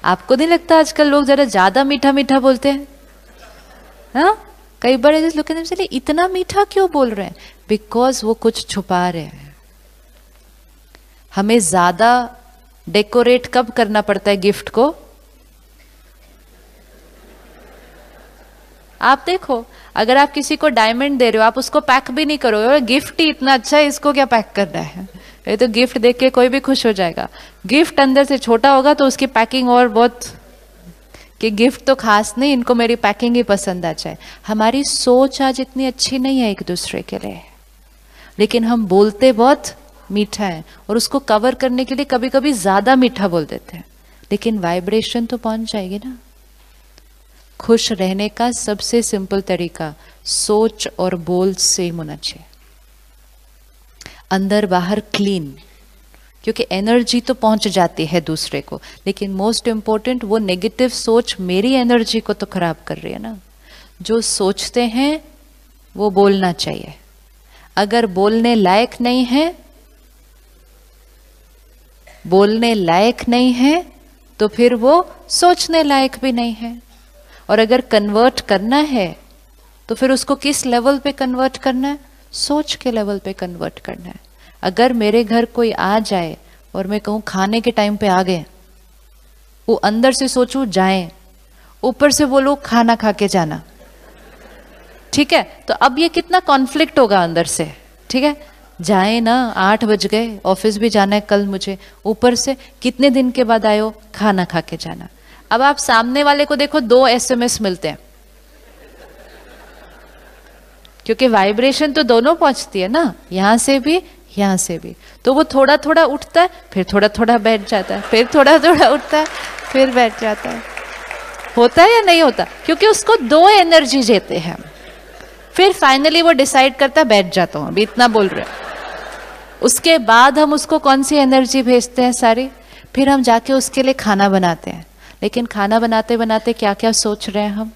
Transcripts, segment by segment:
आपको नहीं लगता आजकल लोग जरा ज्यादा मीठा मीठा बोलते हैं? हाँ, कई बार लोग कहते हैं इतना मीठा क्यों बोल रहे हैं? बिकॉज वो कुछ छुपा रहे हैं। हमें ज्यादा डेकोरेट कब करना पड़ता है गिफ्ट को? आप देखो, अगर आप किसी को डायमंड दे रहे हो, आप उसको पैक भी नहीं करोगे, गिफ्ट ही इतना अच्छा है, इसको क्या पैक करना है? ये तो गिफ्ट देख के कोई भी खुश हो जाएगा। गिफ्ट अंदर से छोटा होगा तो उसकी पैकिंग और बहुत, कि गिफ्ट तो खास नहीं, इनको मेरी पैकिंग ही पसंद आ जाए। हमारी सोच आज इतनी अच्छी नहीं है एक दूसरे के लिए, लेकिन हम बोलते बहुत मीठा है और उसको कवर करने के लिए कभी कभी ज्यादा मीठा बोल देते हैं, लेकिन वाइब्रेशन तो पहुंच जाएगी ना। खुश रहने का सबसे सिंपल तरीका सोच और बोल सेम होना चाहिए, अंदर बाहर क्लीन, क्योंकि एनर्जी तो पहुंच जाती है दूसरे को, लेकिन मोस्ट इंपॉर्टेंट वो नेगेटिव सोच मेरी एनर्जी को तो खराब कर रही है ना। जो सोचते हैं वो बोलना चाहिए, अगर बोलने लायक नहीं है, बोलने लायक नहीं है तो फिर वो सोचने लायक भी नहीं है। और अगर कन्वर्ट करना है तो फिर उसको किस लेवल पे कन्वर्ट करना है? सोच के लेवल पे कन्वर्ट करना है। अगर मेरे घर कोई आ जाए और मैं कहूँ खाने के टाइम पे आ गए, वो अंदर से सोचूं जाए, ऊपर से बोलूं खाना खा के जाना, ठीक है? तो अब ये कितना कॉन्फ्लिक्ट होगा अंदर से, ठीक है? जाए ना, 8 बज गए, ऑफिस भी जाना है कल मुझे, ऊपर से कितने दिन के बाद आए हो, खाना खा के जाना। अब आप सामने वाले को देखो, 2 SMS मिलते हैं, क्योंकि वाइब्रेशन तो दोनों पहुंचती है ना, यहां से भी यहां से भी। तो वो थोड़ा थोड़ा उठता है, फिर थोड़ा थोड़ा बैठ जाता है, फिर थोड़ा थोड़ा उठता है, फिर बैठ जाता है। होता है या नहीं होता? क्योंकि उसको 2 एनर्जी देते हैं। फिर फाइनली वो डिसाइड करता है बैठ जाता हूं, अभी इतना बोल रहे हैं। उसके बाद हम उसको कौन सी एनर्जी भेजते हैं सारी? फिर हम जाके उसके लिए खाना बनाते हैं। लेकिन खाना बनाते बनाते क्या क्या सोच रहे हैं हम?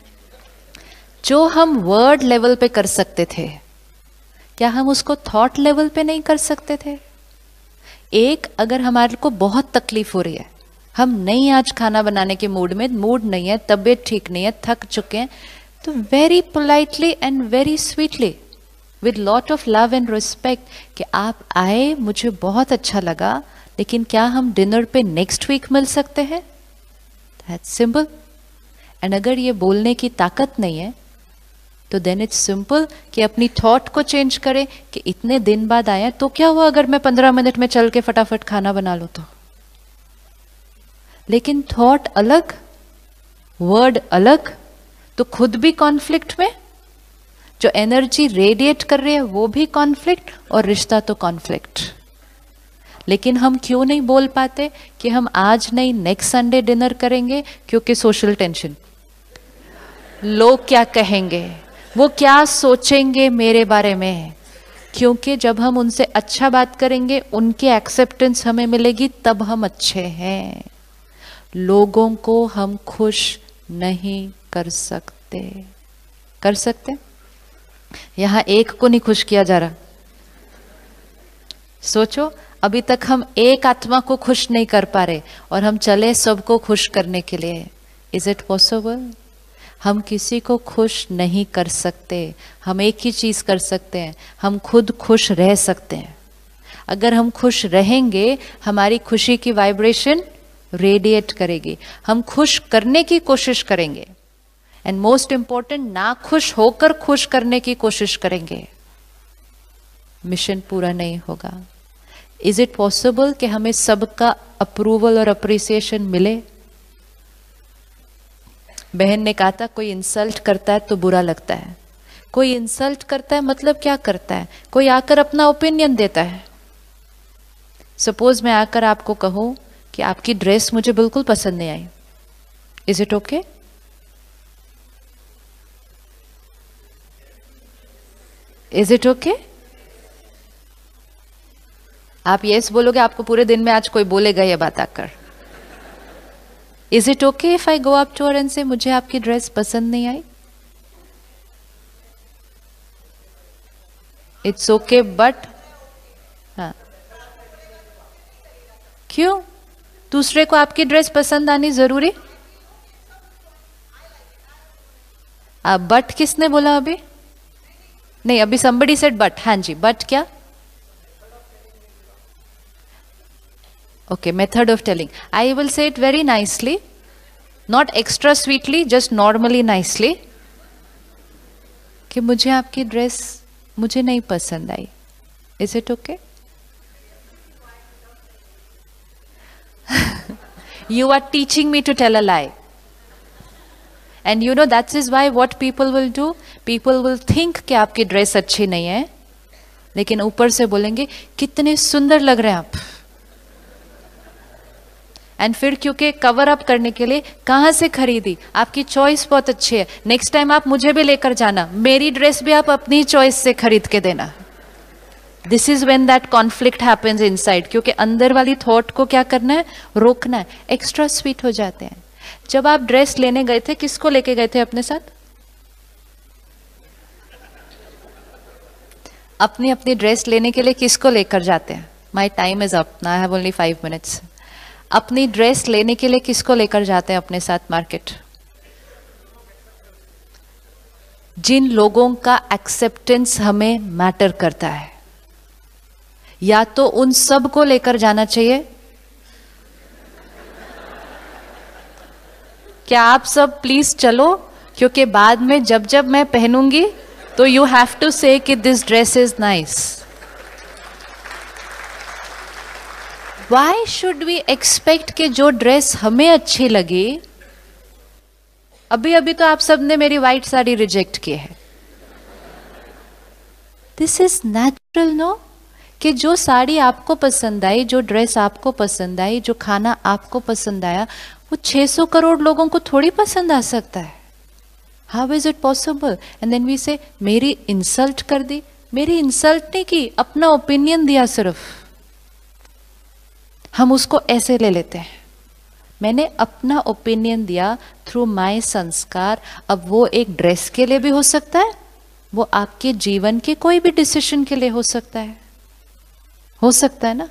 जो हम वर्ड लेवल पे कर सकते थे, क्या हम उसको थॉट लेवल पे नहीं कर सकते थे? एक, अगर हमारे को बहुत तकलीफ हो रही है, हम नहीं आज खाना बनाने के मूड में, मूड नहीं है, तबीयत ठीक नहीं है, थक चुके हैं, तो very politely and very sweetly with lot of love and respect कि आप आए, मुझे बहुत अच्छा लगा, लेकिन क्या हम डिनर पे नेक्स्ट वीक मिल सकते हैं? That's simple. एंड अगर ये बोलने की ताकत नहीं है तो देन इट्स सिंपल कि अपनी थॉट को चेंज करें कि इतने दिन बाद आया तो क्या हुआ अगर मैं 15 मिनट में चल के फटाफट खाना बना लूं तो। लेकिन थॉट अलग, वर्ड अलग, तो खुद भी कॉन्फ्लिक्ट में, जो एनर्जी रेडिएट कर रही है वो भी कॉन्फ्लिक्ट, और रिश्ता तो कॉन्फ्लिक्ट। लेकिन हम क्यों नहीं बोल पाते कि हम आज नहीं नेक्स्ट संडे डिनर करेंगे? क्योंकि सोशल टेंशन, लोग क्या कहेंगे, वो क्या सोचेंगे मेरे बारे में। क्योंकि जब हम उनसे अच्छा बात करेंगे, उनकी एक्सेप्टेंस हमें मिलेगी, तब हम अच्छे हैं। लोगों को हम खुश नहीं कर सकते। कर सकते? यहां एक को नहीं खुश किया जा रहा। सोचो, अभी तक हम एक आत्मा को खुश नहीं कर पा रहे और हम चले सबको खुश करने के लिए। Is it possible? हम किसी को खुश नहीं कर सकते। हम एक ही चीज कर सकते हैं, हम खुद खुश रह सकते हैं। अगर हम खुश रहेंगे, हमारी खुशी की वाइब्रेशन रेडिएट करेगी। हम खुश करने की कोशिश करेंगे, एंड मोस्ट इंपॉर्टेंट, ना खुश होकर खुश करने की कोशिश करेंगे, मिशन पूरा नहीं होगा। इज इट पॉसिबल कि हमें सबका अप्रूवल और अप्रिसिएशन मिले? बहन ने कहा था कोई इंसल्ट करता है तो बुरा लगता है। कोई इंसल्ट करता है मतलब क्या करता है? कोई आकर अपना ओपिनियन देता है। सपोज मैं आकर आपको कहूं कि आपकी ड्रेस मुझे बिल्कुल पसंद नहीं आई, is it okay? Is it okay? आप यस बोलोगे, आपको पूरे दिन में आज कोई बोलेगा ये बात आकर। Is it okay if I go up to her and say मुझे आपकी ड्रेस पसंद नहीं आई? इट्स ओके, बट हाँ, क्यों? दूसरे को आपकी ड्रेस पसंद आनी जरूरी? बट किसने बोला अभी? नहीं, अभी somebody said बट. हाँ जी, बट क्या? Okay, method of telling. I will say it very nicely, not extra sweetly, just normally nicely. कि मुझे आपकी ड्रेस मुझे नहीं पसंद आई. Is it okay? You are teaching me to tell a lie. And you know that is why what people will do? People will think कि आपकी dress अच्छी नहीं है, लेकिन ऊपर से बोलेंगे कितने सुंदर लग रहे हैं आप. एंड फिर क्योंकि कवर अप करने के लिए कहाँ से खरीदी, आपकी चॉइस बहुत अच्छी है, नेक्स्ट टाइम आप मुझे भी लेकर जाना, मेरी ड्रेस भी आप अपनी चॉइस से खरीद के देना. This is when that conflict happens inside, क्योंकि अंदर वाली थॉट को क्या करना है? रोकना है. एक्स्ट्रा स्वीट हो जाते हैं. जब आप ड्रेस लेने गए थे, किसको लेके गए थे अपने साथ? अपनी अपनी ड्रेस लेने के लिए किसको लेकर जाते हैं? My time is up, I have only 5 minutes. अपनी ड्रेस लेने के लिए किसको लेकर जाते हैं अपने साथ मार्केट? जिन लोगों का एक्सेप्टेंस हमें मैटर करता है. या तो उन सब को लेकर जाना चाहिए. क्या आप सब प्लीज चलो, क्योंकि बाद में जब जब मैं पहनूंगी तो यू हैव टू से कि this dress is nice. Why should we expect कि जो ड्रेस हमें अच्छी लगी, अभी अभी तो आप सब ने मेरी व्हाइट साड़ी रिजेक्ट की है. दिस इज नेचुरल नो, कि जो साड़ी आपको पसंद आई, जो ड्रेस आपको पसंद आई, जो खाना आपको पसंद आया, वो 600 करोड़ लोगों को थोड़ी पसंद आ सकता है. How is it possible? And then we say मेरी इंसल्ट कर दी. मेरी इंसल्ट नहीं की, अपना ओपिनियन दिया सिर्फ. हम उसको ऐसे ले लेते हैं, मैंने अपना ओपिनियन दिया थ्रू माय संस्कार. अब वो एक ड्रेस के लिए भी हो सकता है, वो आपके जीवन के कोई भी डिसीजन के लिए हो सकता है ना.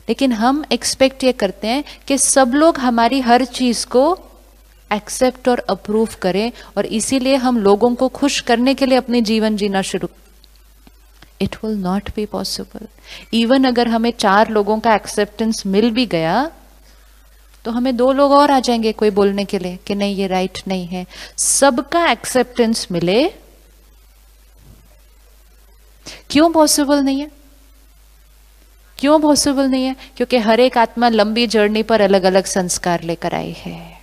लेकिन हम एक्सपेक्ट ये करते हैं कि सब लोग हमारी हर चीज को एक्सेप्ट और अप्रूव करें, और इसीलिए हम लोगों को खुश करने के लिए अपनी जीवन जीना शुरू. It will not be possible. Even अगर हमें 4 लोगों का एक्सेप्टेंस मिल भी गया, तो हमें 2 लोग और आ जाएंगे कोई बोलने के लिए कि नहीं ये राइट नहीं है. सबका एक्सेप्टेंस मिले, क्यों पॉसिबल नहीं है? क्यों पॉसिबल नहीं है? क्योंकि हर एक आत्मा लंबी जर्नी पर अलग अलग संस्कार लेकर आई है.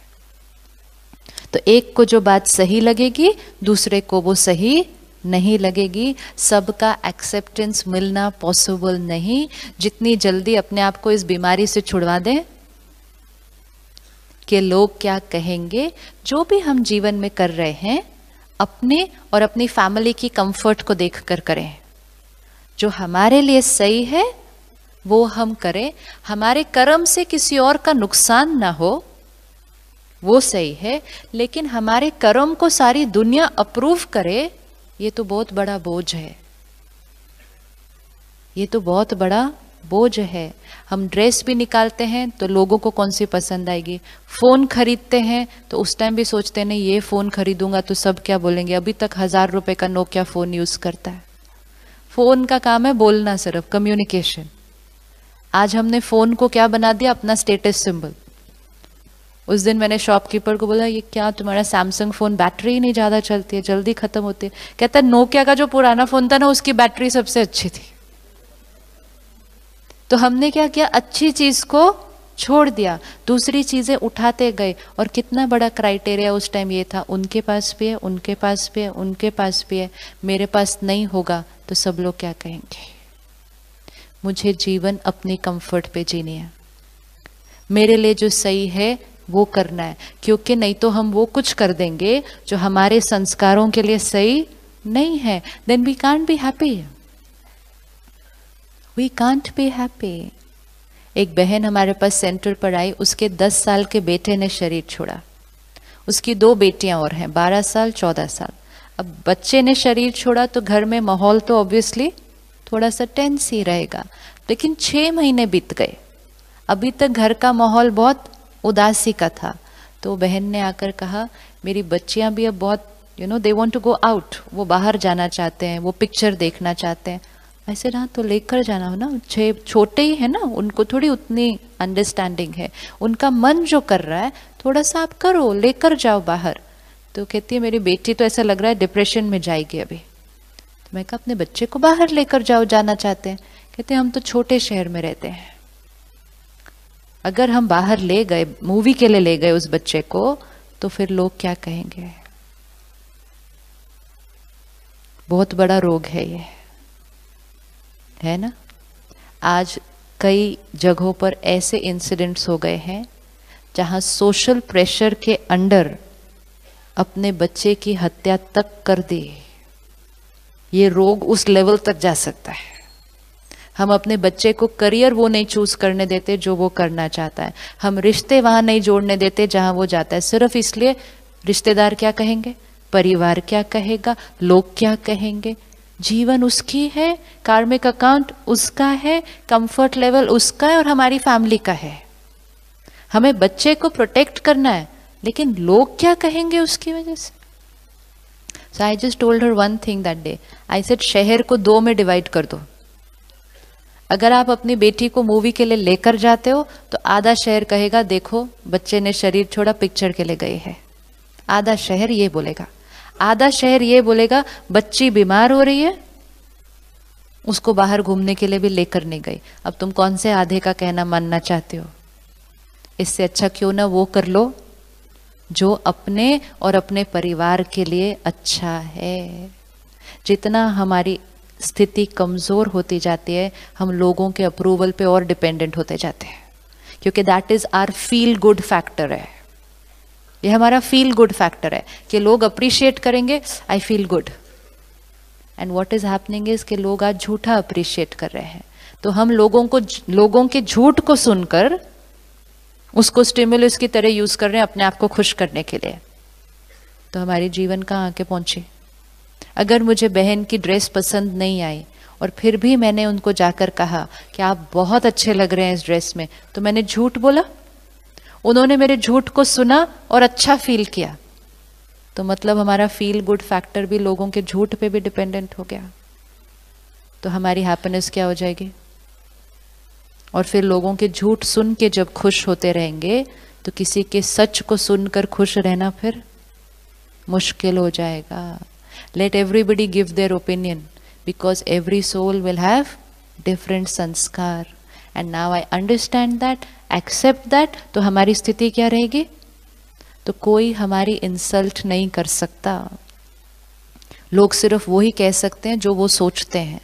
तो एक को जो बात सही लगेगी, दूसरे को वो सही नहीं लगेगी. सबका एक्सेप्टेंस मिलना पॉसिबल नहीं. जितनी जल्दी अपने आप को इस बीमारी से छुड़वा दें कि लोग क्या कहेंगे, जो भी हम जीवन में कर रहे हैं अपने और अपनी फैमिली की कंफर्ट को देखकर करें. जो हमारे लिए सही है वो हम करें. हमारे कर्म से किसी और का नुकसान ना हो, वो सही है. लेकिन हमारे कर्म को सारी दुनिया अप्रूव करे, ये तो बहुत बड़ा बोझ है. ये तो बहुत बड़ा बोझ है. हम ड्रेस भी निकालते हैं तो लोगों को कौन सी पसंद आएगी. फोन खरीदते हैं तो उस टाइम भी सोचते हैं नहीं ये फोन खरीदूंगा तो सब क्या बोलेंगे. अभी तक 1000 रुपए का नोकिया फोन यूज करता है. फोन का काम है बोलना, सिर्फ कम्युनिकेशन. आज हमने फोन को क्या बना दिया? अपना स्टेटस सिंबल. उस दिन मैंने शॉपकीपर को बोला ये क्या तुम्हारा सैमसंग फोन बैटरी ही नहीं ज्यादा चलती है, जल्दी खत्म होती है. कहता है नोकिया का जो पुराना फोन था ना उसकी बैटरी सबसे अच्छी थी. तो हमने क्या किया? अच्छी चीज को छोड़ दिया, दूसरी चीजें उठाते गए. और कितना बड़ा क्राइटेरिया उस टाइम ये था, उनके पास भी है, उनके पास भी है, उनके पास भी है, मेरे पास नहीं होगा तो सब लोग क्या कहेंगे. मुझे जीवन अपनी कंफर्ट पे जीनी है. मेरे लिए जो सही है वो करना है, क्योंकि नहीं तो हम वो कुछ कर देंगे जो हमारे संस्कारों के लिए सही नहीं है. Then we can't be happy. We can't be happy. एक बहन हमारे पास सेंटर पर आई, उसके 10 साल के बेटे ने शरीर छोड़ा. उसकी 2 बेटियां और हैं, 12 साल 14 साल. अब बच्चे ने शरीर छोड़ा तो घर में माहौल तो ऑब्वियसली थोड़ा सा टेंस ही रहेगा. लेकिन 6 महीने बीत गए. अभी तक घर का माहौल बहुत उदासी का था। तो बहन ने आकर कहा मेरी बच्चियां भी अब बहुत they want to go out, वो बाहर जाना चाहते हैं, वो पिक्चर देखना चाहते हैं। ऐसे ना तो लेकर जाना हो ना, छोटे ही है ना, उनको थोड़ी उतनी अंडरस्टैंडिंग है, उनका मन जो कर रहा है थोड़ा सा आप करो, लेकर जाओ बाहर। तो कहती है मेरी बेटी तो ऐसा लग रहा है डिप्रेशन में जाएगी अभी। तो मैं कहा अपने बच्चे को बाहर लेकर जाओ, जाना चाहते हैं। कहते हम तो छोटे शहर में रहते हैं, अगर हम बाहर ले गए, मूवी के लिए ले गए उस बच्चे को, तो फिर लोग क्या कहेंगे। बहुत बड़ा रोग है ये, है ना। आज कई जगहों पर ऐसे इंसिडेंट्स हो गए हैं जहां सोशल प्रेशर के अंडर अपने बच्चे की हत्या तक कर दी। ये रोग उस लेवल तक जा सकता है। हम अपने बच्चे को करियर वो नहीं चूज करने देते जो वो करना चाहता है, हम रिश्ते वहां नहीं जोड़ने देते जहां वो जाता है, सिर्फ इसलिए रिश्तेदार क्या कहेंगे, परिवार क्या कहेगा, लोग क्या कहेंगे। जीवन उसकी है, कार्मिक अकाउंट उसका है, कंफर्ट लेवल उसका है और हमारी फैमिली का है। हमें बच्चे को प्रोटेक्ट करना है, लेकिन लोग क्या कहेंगे उसकी वजह से। So I just told her one thing that day. I said शहर को 2 में डिवाइड कर दो। अगर आप अपनी बेटी को मूवी के लिए लेकर जाते हो तो आधा शहर कहेगा देखो बच्चे ने शरीर छोड़ा, पिक्चर के लिए गए हैं। आधा शहर ये बोलेगा, आधा शहर ये बोलेगा बच्ची बीमार हो रही है, उसको बाहर घूमने के लिए भी लेकर नहीं गई। अब तुम कौन से आधे का कहना मानना चाहते हो। इससे अच्छा क्यों ना वो कर लो जो अपने और अपने परिवार के लिए अच्छा है। जितना हमारी स्थिति कमजोर होती जाती है, हम लोगों के अप्रूवल पे और डिपेंडेंट होते जाते हैं, क्योंकि that is our feel good factor है। ये हमारा फील गुड फैक्टर है कि लोग अप्रिशिएट करेंगे, I feel good. And what is happening is कि लोग आज झूठा अप्रिशिएट कर रहे हैं। तो हम लोगों के झूठ को सुनकर उसको स्टिमुलस की तरह यूज कर रहे हैं अपने आप को खुश करने के लिए। तो हमारी जीवन कहाँ आके पहुंचे। अगर मुझे बहन की ड्रेस पसंद नहीं आई और फिर भी मैंने उनको जाकर कहा कि आप बहुत अच्छे लग रहे हैं इस ड्रेस में, तो मैंने झूठ बोला, उन्होंने मेरे झूठ को सुना और अच्छा फील किया, तो मतलब हमारा फील गुड फैक्टर भी लोगों के झूठ पे भी डिपेंडेंट हो गया। तो हमारी हैप्पीनेस क्या हो जाएगी। और फिर लोगों के झूठ सुन के जब खुश होते रहेंगे तो किसी के सच को सुनकर खुश रहना फिर मुश्किल हो जाएगा। Let everybody give their opinion because every soul will have different संस्कार। And now I understand that, accept that। तो हमारी स्थिति क्या रहेगी, तो कोई हमारी इंसल्ट नहीं कर सकता। लोग सिर्फ वो ही कह सकते हैं जो वो सोचते हैं।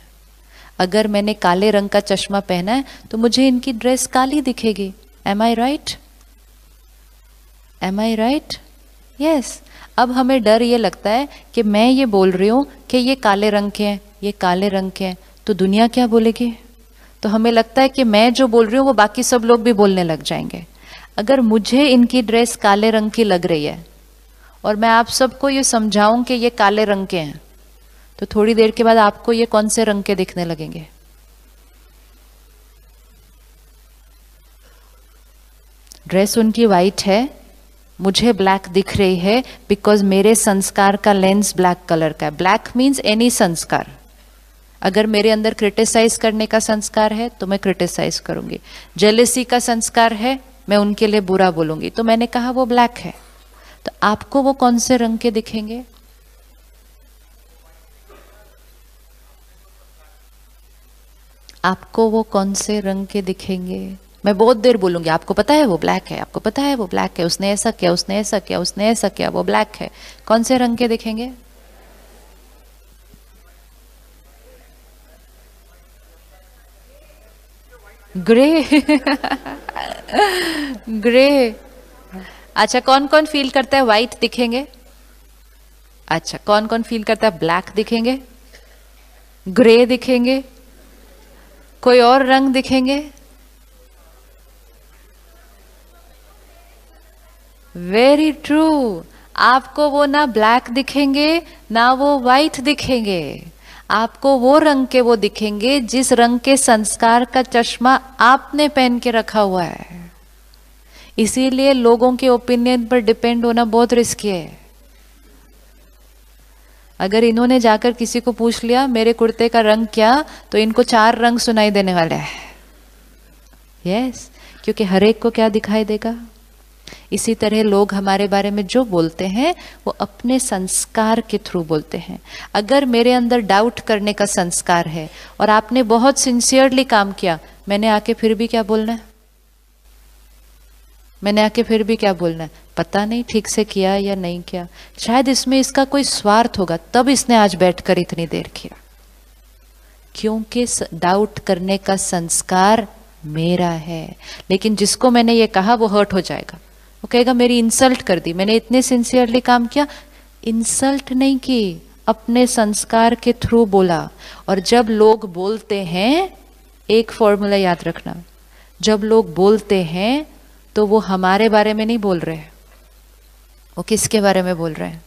अगर मैंने काले रंग का चश्मा पहना है तो मुझे इनकी ड्रेस काली दिखेगी। Am I right? Am I right? Yes। अब हमें डर ये लगता है कि मैं ये बोल रही हूँ कि ये काले रंग के हैं, ये काले रंग के हैं, तो दुनिया क्या बोलेगी। तो हमें लगता है कि मैं जो बोल रही हूँ वो बाकी सब लोग भी बोलने लग जाएंगे। अगर मुझे इनकी ड्रेस काले रंग की लग रही है और मैं आप सबको ये समझाऊं कि ये काले रंग के हैं, तो थोड़ी देर के बाद आपको ये कौन से रंग के दिखने लगेंगे। ड्रेस उनकी वाइट है, मुझे ब्लैक दिख रही है बिकॉज मेरे संस्कार का लेंस ब्लैक कलर का है। ब्लैक मीन्स एनी संस्कार। अगर मेरे अंदर क्रिटिसाइज करने का संस्कार है तो मैं क्रिटिसाइज करूंगी, जेलेसी का संस्कार है मैं उनके लिए बुरा बोलूंगी, तो मैंने कहा वो ब्लैक है। तो आपको वो कौन से रंग के दिखेंगे। आपको वो कौन से रंग के दिखेंगे। मैं बहुत देर बोलूंगी आपको पता है वो ब्लैक है, आपको पता है वो ब्लैक है, उसने ऐसा किया, उसने ऐसा किया, उसने ऐसा किया, वो ब्लैक है। कौन से रंग के दिखेंगे। Grey grey. अच्छा कौन कौन फील करता है व्हाइट दिखेंगे। अच्छा कौन कौन फील करता है ब्लैक दिखेंगे, ग्रे दिखेंगे, कोई और रंग दिखेंगे। Very true. आपको वो ना ब्लैक दिखेंगे ना वो व्हाइट दिखेंगे, आपको वो रंग के वो दिखेंगे जिस रंग के संस्कार का चश्मा आपने पहन के रखा हुआ है। इसीलिए लोगों के ओपिनियन पर डिपेंड होना बहुत रिस्की है। अगर इन्होंने जाकर किसी को पूछ लिया मेरे कुर्ते का रंग क्या, तो इनको 4 रंग सुनाई देने वाले हैं। यस, क्योंकि हर एक को क्या दिखाई देगा। इसी तरह लोग हमारे बारे में जो बोलते हैं वो अपने संस्कार के थ्रू बोलते हैं। अगर मेरे अंदर डाउट करने का संस्कार है और आपने बहुत सिंसियरली काम किया, मैंने आके फिर भी क्या बोलना है? मैंने आके फिर भी क्या बोलना है? पता नहीं ठीक से किया या नहीं किया, शायद इसमें इसका कोई स्वार्थ होगा, तब इसने आज बैठकर इतनी देर किया। क्योंकि डाउट करने का संस्कार मेरा है। लेकिन जिसको मैंने ये कहा वो हर्ट हो जाएगा, वो कहेगा मेरी इंसल्ट कर दी, मैंने इतने सिंसियरली काम किया। इंसल्ट नहीं की, अपने संस्कार के थ्रू बोला। और जब लोग बोलते हैं, एक फॉर्मूला याद रखना, जब लोग बोलते हैं तो वो हमारे बारे में नहीं बोल रहे, वो किसके बारे में बोल रहे हैं?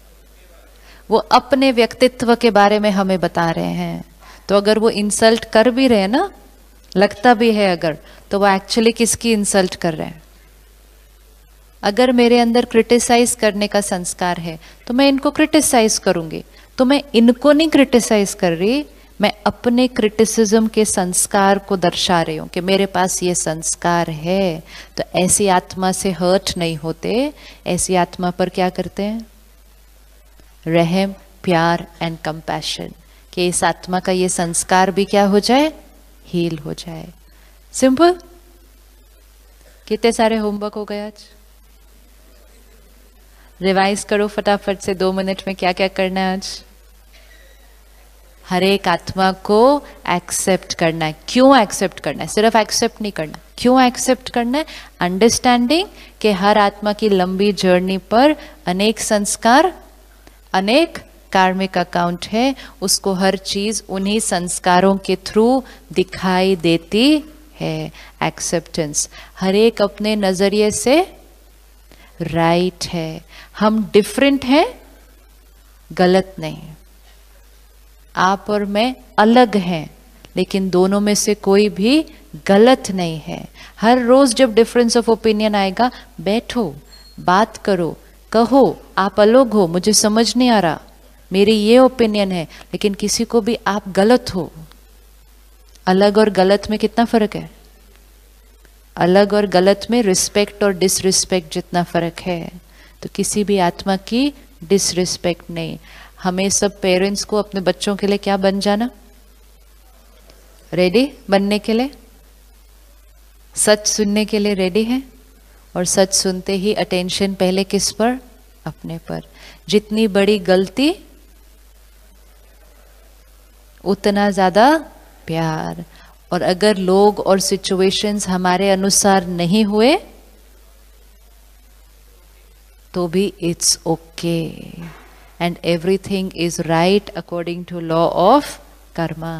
वो अपने व्यक्तित्व के बारे में हमें बता रहे हैं। तो अगर वो इंसल्ट कर भी रहे हैं ना, लगता भी है अगर, तो वो एक्चुअली किसकी इंसल्ट कर रहे हैं? अगर मेरे अंदर क्रिटिसाइज करने का संस्कार है तो मैं इनको क्रिटिसाइज करूंगी। तो मैं इनको नहीं क्रिटिसाइज कर रही, मैं अपने क्रिटिसिज्म के संस्कार को दर्शा रही हूं कि मेरे पास ये संस्कार है। तो ऐसी आत्मा से हर्ट नहीं होते, ऐसी आत्मा पर क्या करते हैं? रहम, प्यार एंड कंपैशन, कि इस आत्मा का ये संस्कार भी क्या हो जाए? हील हो जाए। सिंपल। कितने सारे होमवर्क हो गए आज? रिवाइज करो फटाफट से 2 मिनट में क्या क्या करना है आज। हर एक आत्मा को एक्सेप्ट करना है। क्यों एक्सेप्ट करना है? सिर्फ एक्सेप्ट नहीं करना, क्यों एक्सेप्ट करना है? अंडरस्टैंडिंग कि हर आत्मा की लंबी जर्नी पर अनेक संस्कार, अनेक कार्मिक अकाउंट है, उसको हर चीज उन्हीं संस्कारों के थ्रू दिखाई देती है। एक्सेप्टेंस। हर एक अपने नजरिए से राइट है। हम डिफरेंट हैं, गलत नहीं। आप और मैं अलग हैं, लेकिन दोनों में से कोई भी गलत नहीं है। हर रोज जब डिफरेंस ऑफ ओपिनियन आएगा, बैठो, बात करो, कहो आप अलग हो, मुझे समझ नहीं आ रहा, मेरी ये ओपिनियन है, लेकिन किसी को भी आप गलत हो। अलग और गलत में कितना फर्क है? अलग और गलत में रिस्पेक्ट और डिसरिस्पेक्ट जितना फर्क है। तो किसी भी आत्मा की डिसरिस्पेक्ट नहीं। हमें सब पेरेंट्स को अपने बच्चों के लिए क्या बन जाना? रेडी बनने के लिए, सच सुनने के लिए रेडी है। और सच सुनते ही अटेंशन पहले किस पर? अपने पर। जितनी बड़ी गलती उतना ज्यादा प्यार। और अगर लोग और सिचुएशंस हमारे अनुसार नहीं हुए तो भी it's okay, and everything is right according to law of karma.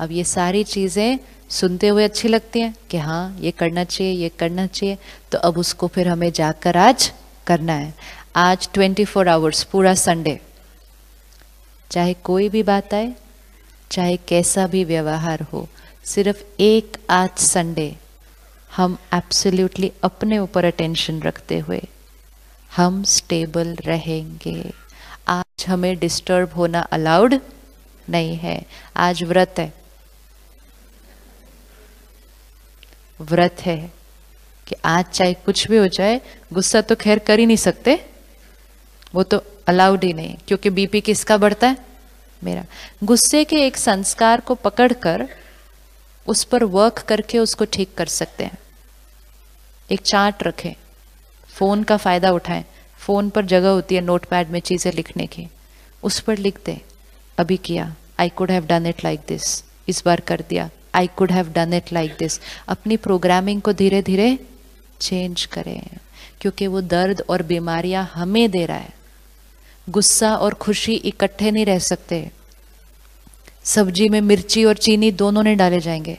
अब ये सारी चीजें सुनते हुए अच्छी लगती हैं कि हाँ ये करना चाहिए, ये करना चाहिए, तो अब उसको फिर हमें जाकर आज करना है। आज 24 आवर्स, पूरा संडे, चाहे कोई भी बात आए, चाहे कैसा भी व्यवहार हो, सिर्फ एक आज संडे हम एब्सोल्युटली अपने ऊपर अटेंशन रखते हुए हम स्टेबल रहेंगे। आज हमें डिस्टर्ब होना अलाउड नहीं है। आज व्रत है, व्रत है कि आज चाहे कुछ भी हो जाए, गुस्सा तो खैर कर ही नहीं सकते, वो तो अलाउड ही नहीं, क्योंकि बीपी किसका बढ़ता है? मेरा। गुस्से के एक संस्कार को पकड़कर उस पर वर्क करके उसको ठीक कर सकते हैं। एक चार्ट रखें, फोन का फायदा उठाएं। फोन पर जगह होती है नोटपैड में चीजें लिखने की, उस पर लिख दें अभी किया, I could have done it like this, इस बार कर दिया, I could have done it like this. अपनी प्रोग्रामिंग को धीरे धीरे चेंज करें, क्योंकि वो दर्द और बीमारियां हमें दे रहा है। गुस्सा और खुशी इकट्ठे नहीं रह सकते। सब्जी में मिर्ची और चीनी दोनों नहीं डाले जाएंगे।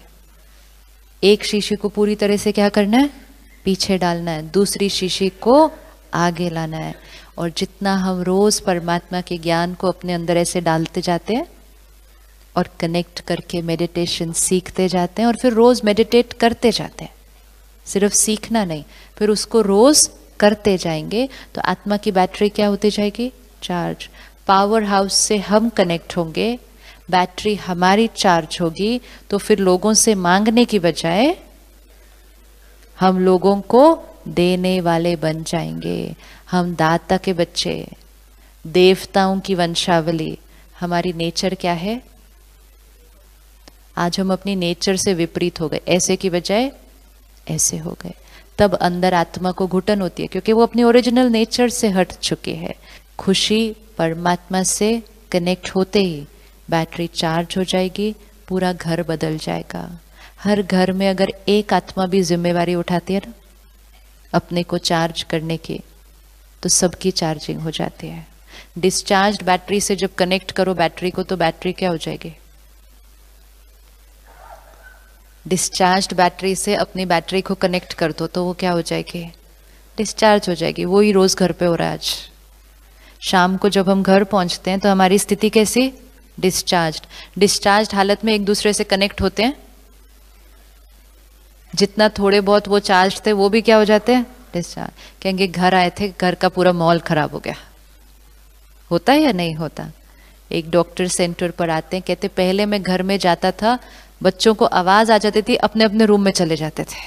एक शीशी को पूरी तरह से क्या करना है? पीछे डालना है, दूसरी शीशी को आगे लाना है। और जितना हम रोज परमात्मा के ज्ञान को अपने अंदर ऐसे डालते जाते हैं, और कनेक्ट करके मेडिटेशन सीखते जाते हैं और फिर रोज मेडिटेट करते जाते हैं। सिर्फ सीखना नहीं, फिर उसको रोज करते जाएंगे तो आत्मा की बैटरी क्या होती जाएगी? चार्ज। पावर हाउस से हम कनेक्ट होंगे, बैटरी हमारी चार्ज होगी, तो फिर लोगों से मांगने की बजाय हम लोगों को देने वाले बन जाएंगे। हम दाता के बच्चे, देवताओं की वंशावली। हमारी नेचर क्या है? आज हम अपनी नेचर से विपरीत हो गए, ऐसे की बजाय ऐसे हो गए। तब अंदर आत्मा को घुटन होती है, क्योंकि वो अपनी ओरिजिनल नेचर से हट चुके हैं। खुशी परमात्मा से कनेक्ट होते ही बैटरी चार्ज हो जाएगी, पूरा घर बदल जाएगा। हर घर में अगर एक आत्मा भी जिम्मेवारी उठाती है ना अपने को चार्ज करने की, तो सबकी चार्जिंग हो जाती है। डिस्चार्ज बैटरी से जब कनेक्ट करो बैटरी को, तो बैटरी क्या हो जाएगी? डिस्चार्ज बैटरी से अपनी बैटरी को कनेक्ट कर दो तो वो क्या हो जाएगी? डिस्चार्ज हो जाएगी। वो ही रोज घर पे हो रहा है आज। शाम को जब हम घर पहुंचते हैं तो हमारी स्थिति कैसी? डिस्चार्ज। डिस्चार्ज हालत में एक दूसरे से कनेक्ट होते हैं, जितना थोड़े बहुत वो चार्ज थे वो भी क्या हो जाते हैं? डिस्चार्ज। कहेंगे घर आए थे, घर का पूरा मॉल खराब हो गया। होता है या नहीं होता? एक डॉक्टर सेंटर पर आते हैं, कहते पहले मैं घर में जाता था, बच्चों को आवाज आ जाती थी, अपने अपने रूम में चले जाते थे,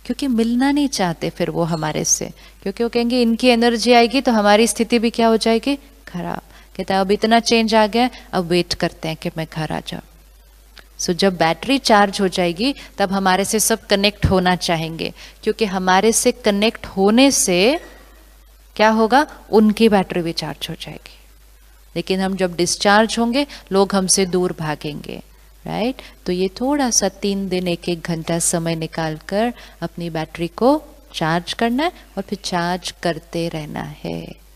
क्योंकि मिलना नहीं चाहते फिर वो हमारे से, क्योंकि वो कहेंगे इनकी एनर्जी आएगी तो हमारी स्थिति भी क्या हो जाएगी? खराब। कहता है अब इतना चेंज आ गया, अब वेट करते हैं कि मैं घर आ जाऊं। सो जब बैटरी चार्ज हो जाएगी तब हमारे से सब कनेक्ट होना चाहेंगे, क्योंकि हमारे से कनेक्ट होने से क्या होगा? उनकी बैटरी भी चार्ज हो जाएगी। लेकिन हम जब डिस्चार्ज होंगे लोग हमसे दूर भागेंगे, राइट? तो ये थोड़ा सा 3 दिन 1-1 घंटा समय निकाल कर अपनी बैटरी को चार्ज करना है और फिर चार्ज करते रहना है।